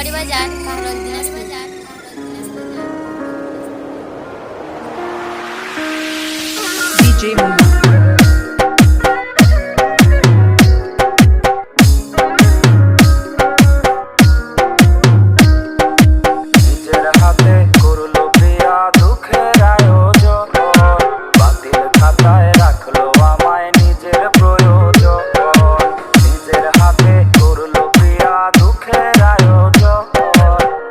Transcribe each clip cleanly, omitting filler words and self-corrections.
রেওয়াড়ি বাজার কাহরোল Dinajpur. DJ Munna। নিজের হাতে করলো প্রিয়া দুঃখের আয়োজন, বাতিল খাতায় রাখলো আমায় নিজের প্রয়োজন। নিজের হাতে করলো প্রিয়া দুঃখের আয়োজন,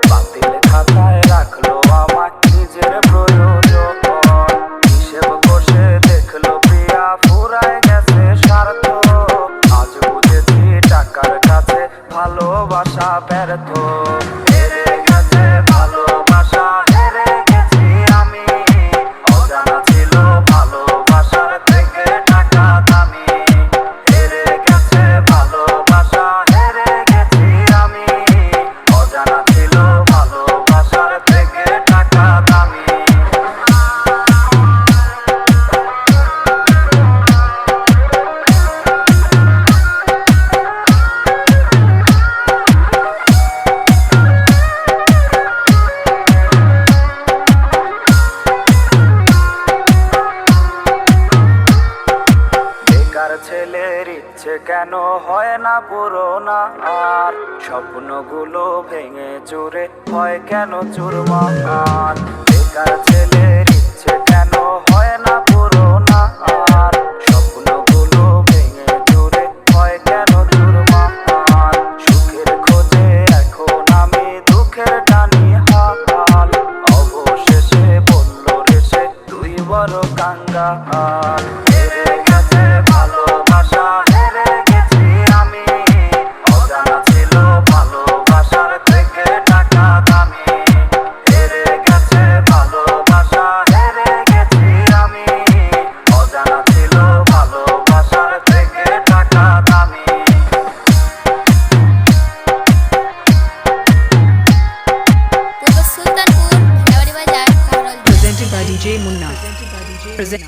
বাতিল খাতায় রাখলো আমায় নিজের প্রয়োজন। হিসেব কষে দেখলো প্রিয়া ফুরায় গেছে স্বার্থ, আজ বুঝেছি টাকার কাছে ভালোবাসা ব্যর্থ। হেরে গেছে ভালোবাসা, হেরে গেছি আমি, অজানা ছিল ভালোবাসার থেকে টাকা দামি। হেরে গেছে ভালোবাসা, হেরে গেছি আমি, অজানা ছিল ভালোবাসার থেকে টাকা দামি। বেকার ছেলের ইচ্ছে কেন হয় না পুরোনা, আর স্বপ্নগুলো ভেঙে চুরে হয় কেন চুরমার। বেকার ছেলের ইচ্ছে কেন হয় না পুরোনা, আর স্বপ্নগুলো ভেঙে চুরে হয় কেন চুরমার। সুখের খোঁজে এখন আমি দুঃখের টানি হাল, অবশেষে বলল রে সে তুই বড় কাঙ্গাল। হেরে গেছে ভালোবাসা, হেরে গেছি আমি, অজানা ছিল ভালোবাসার থেকে টাকা দামি। হেরে গেছে ভালোবাসা, হেরে গেছি আমি, অজানা ছিল ভালোবাসার থেকে টাকা দামি। পূর্ব সুলতানপুর রেওয়াড়ি বাজার কাহরোল। Presented by DJ Munna। Present.